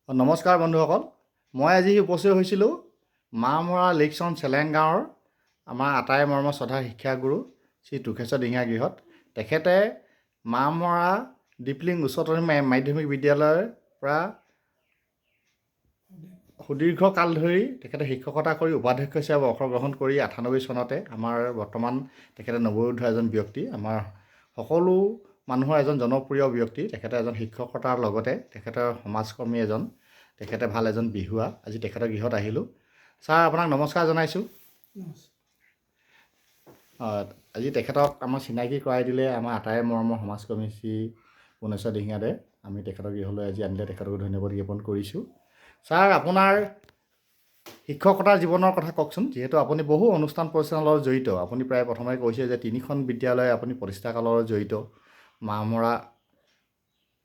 নমস্কাৰ বন্ধুসকল, মই আজি উপস্থিত হৈছিলোঁ মামৰা লিকচন চেলেং গাঁৱৰ আমাৰ আটাই মৰমৰ শ্ৰদ্ধাৰ শিক্ষাগুৰু শ্ৰী টুকেশ্বৰ দিহিঙীয়া গৃহত। তেখেতে মামৰা ডিপলিং উচ্চতৰ মাধ্যমিক বিদ্যালয়ৰ পৰা সুদীৰ্ঘ কাল ধৰি তেখেতে শিক্ষকতা কৰি উপাধ্যক্ষ হিচাপে অৱসৰ গ্ৰহণ কৰি 98 চনতে আমাৰ বৰ্তমান তেখেতে নৱোধ এজন ব্যক্তি, আমাৰ সকলো মানুহৰ এজন জনপ্ৰিয় ব্যক্তি। তেখেতে এজন শিক্ষকতাৰ লগতে তেখেতৰ সমাজকৰ্মী এজন, তেখেতে ভাল এজন বিহুৱা। আজি তেখেতৰ গৃহত আহিলোঁ। ছাৰ, আপোনাক নমস্কাৰ জনাইছোঁ। আজি তেখেতক আমাৰ চিনাকি কৰাই দিলে আমাৰ আটাই মৰমৰ সমাজকৰ্মী শ্ৰী পুনেশ্বৰ দিহিঙীয়াদেৱে। আমি তেখেতৰ গৃহলৈ আজি আনিলে তেখেতক ধন্যবাদ জ্ঞাপন কৰিছোঁ। ছাৰ, আপোনাৰ শিক্ষকতাৰ জীৱনৰ কথা কওকচোন। যিহেতু আপুনি বহু অনুষ্ঠান প্ৰতিষ্ঠানৰ লগত জড়িত, আপুনি প্ৰায় প্ৰথমে কৈছে যে 3খন বিদ্যালয় আপুনি প্ৰতিষ্ঠা কালৰ লগত জড়িত। মামৰা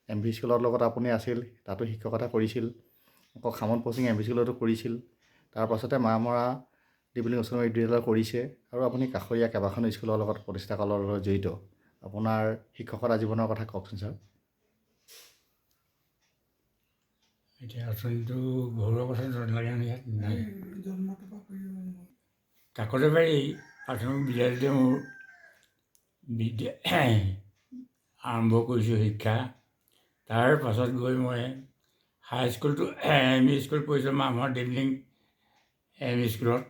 MV স্কুলৰ লগত আপুনি আছিল, তাতো শিক্ষকতা কৰিছিল। আকৌ খামন পশ্চিম MV স্কুলতো কৰিছিল। তাৰপাছতে মামৰা ডিপলিং উচ্চতৰ বিদ্যালয় কৰিছে, আৰু আপুনি কাষৰীয়া কেইবাখনো স্কুলৰ লগত প্ৰতিষ্ঠা কালৰ লগত জড়িত। আপোনাৰ শিক্ষকতা জীৱনৰ কথা কওকচোন ছাৰ। এতিয়া অৰ্থনীতিটো ঘৰুৱা কথা লাগে নাই। কাকতবাৰী প্ৰাথমিক বিদ্যালয়তে মোৰ আৰম্ভ কৰিছোঁ শিক্ষা। তাৰ পাছত গৈ মই হাইস্কুলটো MV স্কুল পঢ়িছোঁ মামৰা ডিপলিং MV স্কুলত।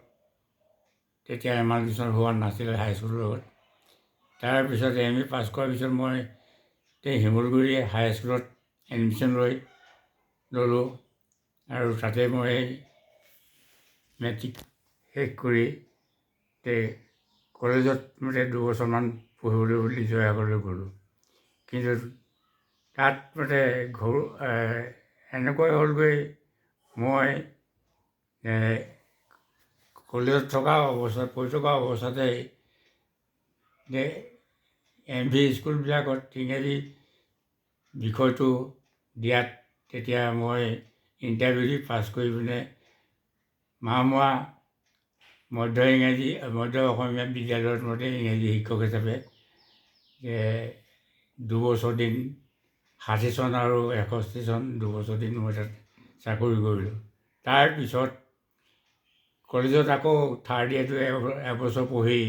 তেতিয়া এমালকেশ্যন হোৱা নাছিলে হাইস্কুলৰ লগত। তাৰপিছত MV পাছ কৰাৰ পিছত মই শিমলুগুৰি হাইস্কুলত এডমিশ্যন ল'লোঁ, আৰু তাতে মই মেট্ৰিক শেষ কৰি কলেজত 2 বছৰমান পঢ়িবলৈ বুলি জয়সাগৰলৈ গ'লোঁ। কিন্তু তাত এনেকৈ হ'লগৈ, মই কলেজত পঢ়ি থকা অৱস্থাতে MV স্কুলবিলাকত ইংৰাজী বিষয়টো দিয়াত তেতিয়া মই ইণ্টাৰভিউ দি পাছ কৰি পিনে মামৰা মধ্য অসমীয়া বিদ্যালয়ত ইংৰাজী শিক্ষক হিচাপে 2 বছৰ দিন, 60 চন আৰু 61 চন 2 বছৰ দিন মই তাত চাকৰি কৰিলোঁ। তাৰপিছত কলেজত আকৌ থাৰ্ড ইয়েৰটো এবছৰ পঢ়ি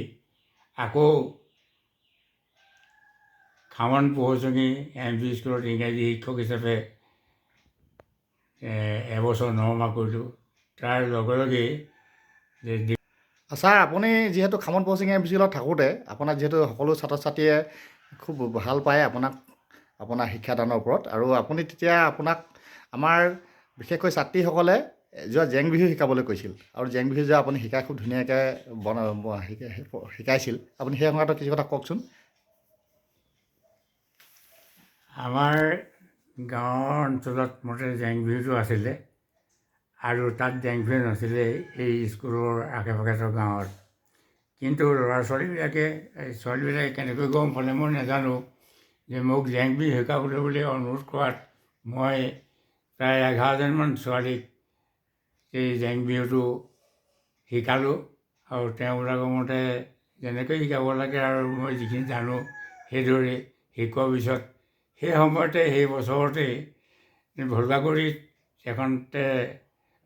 আকৌ খামন পশ্চিম MV স্কুলত ইংৰাজী শিক্ষক হিচাপে এবছৰ 9 মাহ কৰিলোঁ। তাৰ লগে লগেই ছাৰ, আপুনি যিহেতু খামন পশ্চিম MV স্কুলত থাকোঁতে আপোনাক যিহেতু সকলো ছাত্ৰ ছাত্ৰীয়ে খুব ভাল পায় আপোনাৰ শিক্ষাদানৰ ওপৰত, আৰু আপুনি তেতিয়া আপোনাক আমাৰ বিশেষকৈ ছাত্ৰীসকলে জেং বিহু শিকাবলৈ কৈছিল, আৰু জেং বিহু আপুনি শিকাই খুব ধুনীয়াকৈ শিকাইছিল। আপুনি সেই সময়ত কিছু কথা কওকচোন। আমাৰ গাঁৱৰ অঞ্চলত জেং বিহুটো আছিলে, আৰু তাত জেং বিহু নাছিলে এই স্কুলৰ আশে পাশে থকা গাঁৱত। কিন্তু ছোৱালীবিলাকে কেনেকৈ গম পালে মই নাজানো, যে মোক জেং বিহু শিকাবলৈ বুলি অনুৰোধ কৰাত মই প্ৰায় 11জনীমান ছোৱালীক এই জেং বিহুটো শিকালোঁ। আৰু তেওঁবিলাকৰ মতে যেনেকৈ শিকাব লাগে আৰু মই যিখিনি জানো সেইদৰে শিকোৱাৰ পিছত সেই সময়তে সেই বছৰতেই ভোলাগুৰিত এখন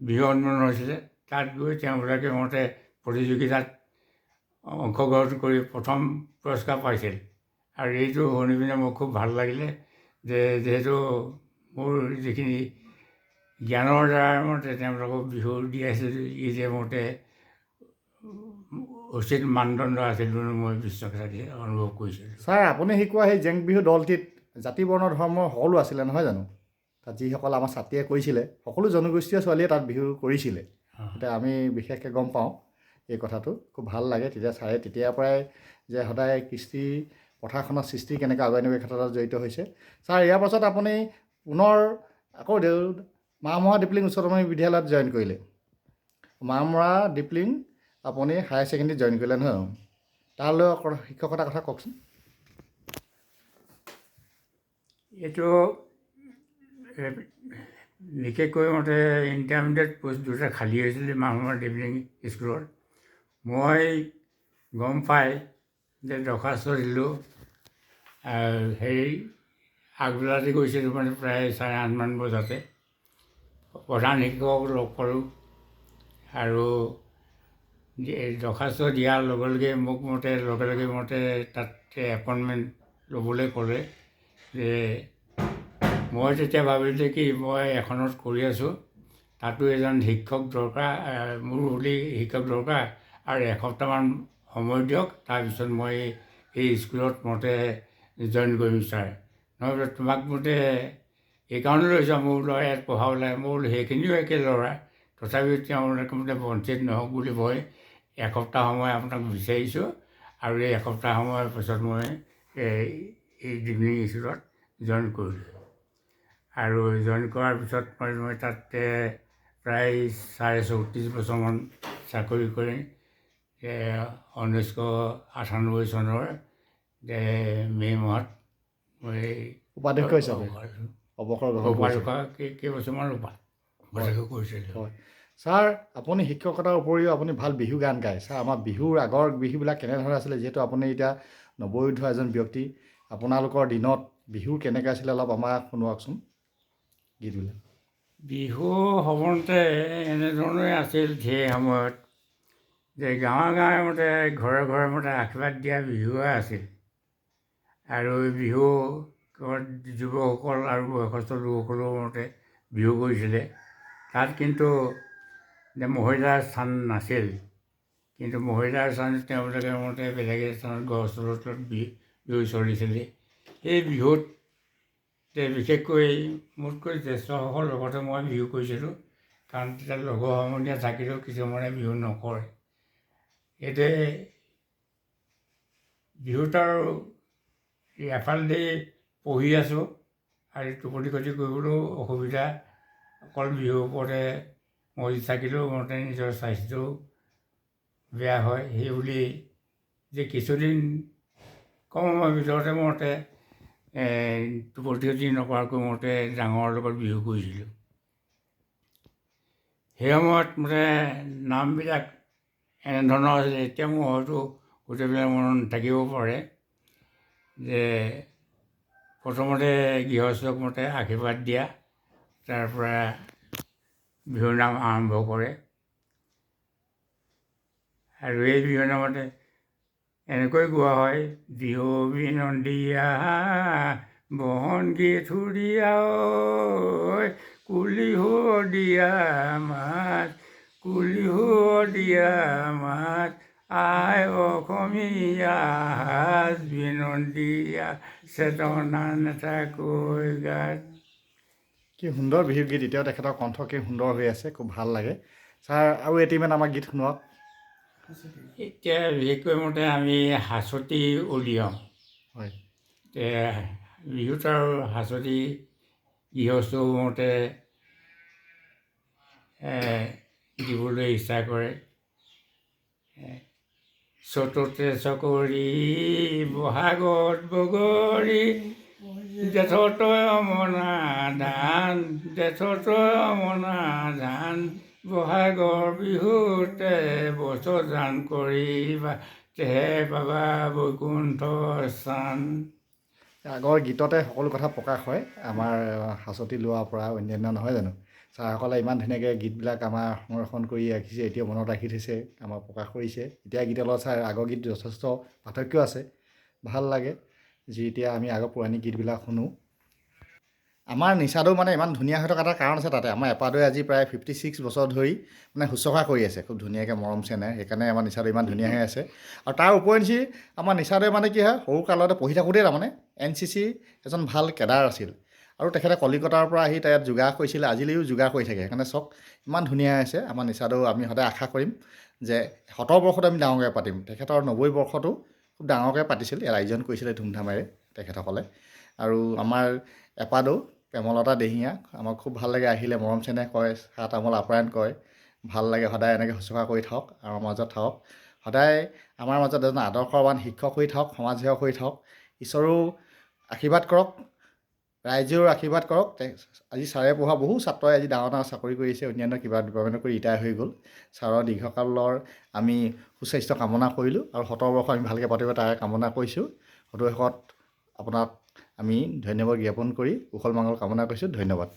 বিহু সন্মিলন হৈছিলে। তাত গৈ তেওঁবিলাকে মতে প্ৰতিযোগিতাত অংশগ্ৰহণ কৰি প্ৰথম পুৰস্কাৰ পাইছিল। আৰু এইটো শুনি পিনে মোৰ খুব ভাল লাগিলে, যে যিহেতু মোৰ যিখিনি জ্ঞানৰ দ্বাৰা তেওঁলোকক বিহু দি আছিল, ই যে উচিত মানদণ্ড আছিল বুলি মই বিশ্বাস অনুভৱ কৰিছিলোঁ। ছাৰ, আপুনি শিকোৱা সেই জেং বিহু দলটিত জাতি বৰ্ণ ধৰ্মৰ সকলো আছিলে নহয় জানো? তাত যিসকল আমাৰ ছাত্ৰীয়ে কৰিছিলে, সকলো জনগোষ্ঠীয় ছোৱালীয়ে তাত বিহু কৰিছিলে। এতিয়া আমি বিশেষকৈ গম পাওঁ এই কথাটো, খুব ভাল লাগে। তেতিয়া ছাৰে তেতিয়াৰ পৰাই যে সদায় কৃষ্টি পথাৰখনৰ সৃষ্টি কেনেকৈ আগুৱাই নিব এই ক্ষেত্ৰত জড়িত হৈছে। ছাৰ, ইয়াৰ পাছত আপুনি পুনৰ আকৌ মামৰা ডিপলিং উচ্চতৰ মাধ্যমিক বিদ্যালয়ত জইন কৰিলে। মামৰা ডিপলিং আপুনি হায়াৰ ছেকেণ্ডেৰীত জইন কৰিলে নহয়? তালৈ শিক্ষকতাৰ কথা কওকচোন। এইটো বিশেষকৈ ইণ্টাৰমিডিয়েট পোষ্ট 2টা খালী হৈছিলে মামৰা ডিপলিং স্কুলত। মই গম পাই যে দৰখাস্ত দিলোঁ, আগবেলাতে গৈছিলোঁ, প্ৰায় 8:30মান বজাতে। প্ৰধান শিক্ষকক লগ কৰোঁ আৰু দৰখাস্ত দিয়াৰ লগে লগে মোক লগে মতে তাত এপইণ্টমেণ্ট ল'বলৈ ক'লে যে মই তেতিয়া ভাবিলোঁ কি মই এখনত কৰি আছোঁ, তাতো এজন শিক্ষক দৰকাৰ, মোৰ বুলি শিক্ষক দৰকাৰ, আৰু এসপ্তাহমান সময় দিয়ক, তাৰপিছত মই এই স্কুলত মতে জইন কৰিম ছাৰ। নহ'লে তোমাক মতে এইকাৰণে লৈছা মোৰ ল'ৰা ইয়াত পঢ়াবলৈ, মোৰ সেইখিনিও একে ল'ৰা, তথাপিও তেওঁলোকে মতে বঞ্চিত নহওক বুলি মই এসপ্তাহ সময় আপোনাক বিচাৰিছোঁ, আৰু এই এসপ্তাহ সময়ৰ পিছত মই এই ডিগ্ৰী স্কুলত জইন কৰিলোঁ। আৰু জইন কৰাৰ পিছত মই তাতে প্ৰায় 34 বছৰমান চাকৰি কৰি 1998 চনৰ মে' মাহত মই উপাধ্যক্ষ হিচাপে অৱসৰ গ্ৰহণ কৰিছে। কেইবছৰমান উপাধ্যক্ষ কৰিছিলোঁ। হয় ছাৰ, আপুনি শিক্ষকতাৰ উপৰিও আপুনি ভাল বিহু গান গায়। ছাৰ, আমাৰ বিহুৰ আগৰ বিহুবিলাক কেনেধৰণে আছিলে, যিহেতু আপুনি এতিয়া নৱোদিত এজন ব্যক্তি, আপোনালোকৰ দিনত বিহু কেনেকৈ আছিলে অলপ আমাক শুনোৱাকচোন গীতবিলাক। বিহু সাধাৰণতে এনেধৰণে আছিল সেই সময়ত যে গাঁৱে মতে ঘৰে ঘৰে মতে আশীৰ্বাদ দিয়া বিহুৱে আছিল। আৰু বিহু যুৱকসকল আৰু বয়সস্থ লোকসকলৰ মতে বিহু কৰিছিলে। তাত কিন্তু মহিলাৰ স্থান নাছিল, কিন্তু মহিলাৰ স্থান তেওঁলোকে মতে বেলেগ স্থানত গছ তলত বিহু চলিছিলে। এই বিহুত বিশেষকৈ মোতকৈ জ্যেষ্ঠসকলৰ লগতে মই বিহু কৰিছিলোঁ, কাৰণ তেতিয়া লগৰ সমনীয়া থাকিলেও কিছুমানে বিহু নকৰে। এতিয়া বিহুত আৰু এফালেদি পঢ়ি আছোঁ আৰু টোপনি ক্ষতি কৰিবলৈও অসুবিধা, অকল বিহুৰ ওপৰতে মজি থাকিলেও মতে নিজৰ স্বাস্থ্যও বেয়া হয়। সেইবুলি যে কিছুদিন কম সময়ৰ ভিতৰতে মতে টোপনি ক্ষতি নকৰাকৈ মতে ডাঙৰৰ লগত বিহু কৰিছিলোঁ। সেই সময়ত মতে নামবিলাক এনেধৰণৰ আছিলে, এতিয়া মোৰ হয়তো গোটেইবিলাক মনত নাথাকিব পাৰে। যে প্ৰথমতে গৃহস্থক মতে আশীৰ্বাদ দিয়া, তাৰ পৰা বিহুৰ নাম আৰম্ভ কৰে। আৰু এই বিহুৰ নামতে এনেকৈ গোৱা হয়: বিহু বিনন্দীয়া বহনগী থুৰীয়া ঐ, কুলি দিয়া মাত, কুলি দিয়া মাত, আই অসমীয়া সাজ বিনন্দীয়া চেতনা নেথাকৈ গাত। কি সুন্দৰ বিহু গীত! এতিয়াও তেখেতৰ কণ্ঠ কি সুন্দৰ হৈ আছে, খুব ভাল লাগে। ছাৰ, আৰু এটিমান আমাক গীত শুনোৱাক। এতিয়া বিশেষকৈ মতে আমি হাঁচতি উলিয়াওঁ। হয়। বিহুত আৰু হাঁচতি গৃহস্থ মতে দিবলৈ ইচ্ছা কৰে। চ'ততে চকৰি বহাগত বগৰী, জেঠত অমনা ধান, জেঠত অমনা ধান, বহাগৰ বিহুতে বছৰ ধান কৰিবা, তেহে পাবা বৈকুণ্ঠ স্থান। আগৰ গীততে সকলো কথা প্ৰকাশ হয়, আমাৰ হাঁচতি লোৱাৰ পৰা অন্যান্য, নহয় জানো? ছাৰসকলে ইমান ধুনীয়াকৈ গীতবিলাক আমাৰ সংৰক্ষণ কৰি ৰাখিছে, এতিয়াও মনত ৰাখি থৈছে, আমাৰ প্ৰকাশ কৰিছে। এতিয়া গীতৰ লগত ছাৰ আগৰ গীত যথেষ্ট পাৰ্থক্য আছে, ভাল লাগে যি এতিয়া আমি আগৰ পুৰণি গীতবিলাক শুনো। আমাৰ নিচাদৌ মানে ইমান ধুনীয়া হৈ থকা এটা কাৰণ আছে তাতে। আমাৰ এপাদৈ আজি প্ৰায় 56 বছৰ ধৰি মানে শুশ্ৰূষা কৰি আছে, খুব ধুনীয়াকৈ মৰম চেনেহ, সেইকাৰণে আমাৰ নিচাদৌ ইমান ধুনীয়া হৈ আছে। আৰু তাৰ উপৰিঞ্চি আমাৰ নিচাদৌৱে মানে কি হয়, সৰু কালতে পঢ়ি থাকোঁতেই তাৰমানে NCC এজন ভাল কেডাৰ আছিল, আৰু তেখেতে কলিকতাৰ পৰা আহি তাত যোগাৰ কৰিছিলে, আজিলৈও যোগাৰ কৰি থাকে। সেইকাৰণে চাওক ইমান ধুনীয়া হৈছে আমাৰ নিচাদৌ। আমি সদায় আশা কৰিম যে 100 বৰ্ষত আমি ডাঙৰকৈ পাতিম। তেখেতৰ 90 বৰ্ষতো খুব ডাঙৰকৈ পাতিছিল, আয়োজন কৰিছিলে ধুমধামেৰে তেখেতসকলে। আৰু আমাৰ এপাদৌ প্ৰেমলতা দিহিঙীয়া, আমাক খুব ভাল লাগে, আহিলে মৰম চেনেহ কৰে, চাহ তামোল আপ্যায়ন কৰে, ভাল লাগে। সদায় এনেকৈ শুশ্ৰূষা কৰি থাকক, আমাৰ মাজত থাকক, সদায় আমাৰ মাজত এজন আদৰ্শৱান শিক্ষক হৈ থাকক, সমাজসেৱক হৈ থাকক। ঈশ্বৰেও আশীৰ্বাদ কৰক, ৰাইজেও আশীৰ্বাদ কৰক। আজি ছাৰে পঢ়োৱা বহু ছাত্ৰই আজি ডাঙৰ ডাঙৰ চাকৰি কৰিছে, অন্যান্য কিবা ডিপাৰ্টমেণ্ট কৰি ৰিটায়াৰ হৈ গ'ল। ছাৰৰ দীৰ্ঘকালৰ আমি সুস্বাস্থ্য কামনা কৰিলোঁ, আৰু 100 বৰ্ষ আমি ভালকৈ পাতিব তাৰে কামনা কৰিছোঁ। সদুশেষত আপোনাক আমি ধন্যবাদ জ্ঞাপন কৰি কুশল মংগল কামনা কৰিছোঁ। ধন্যবাদ।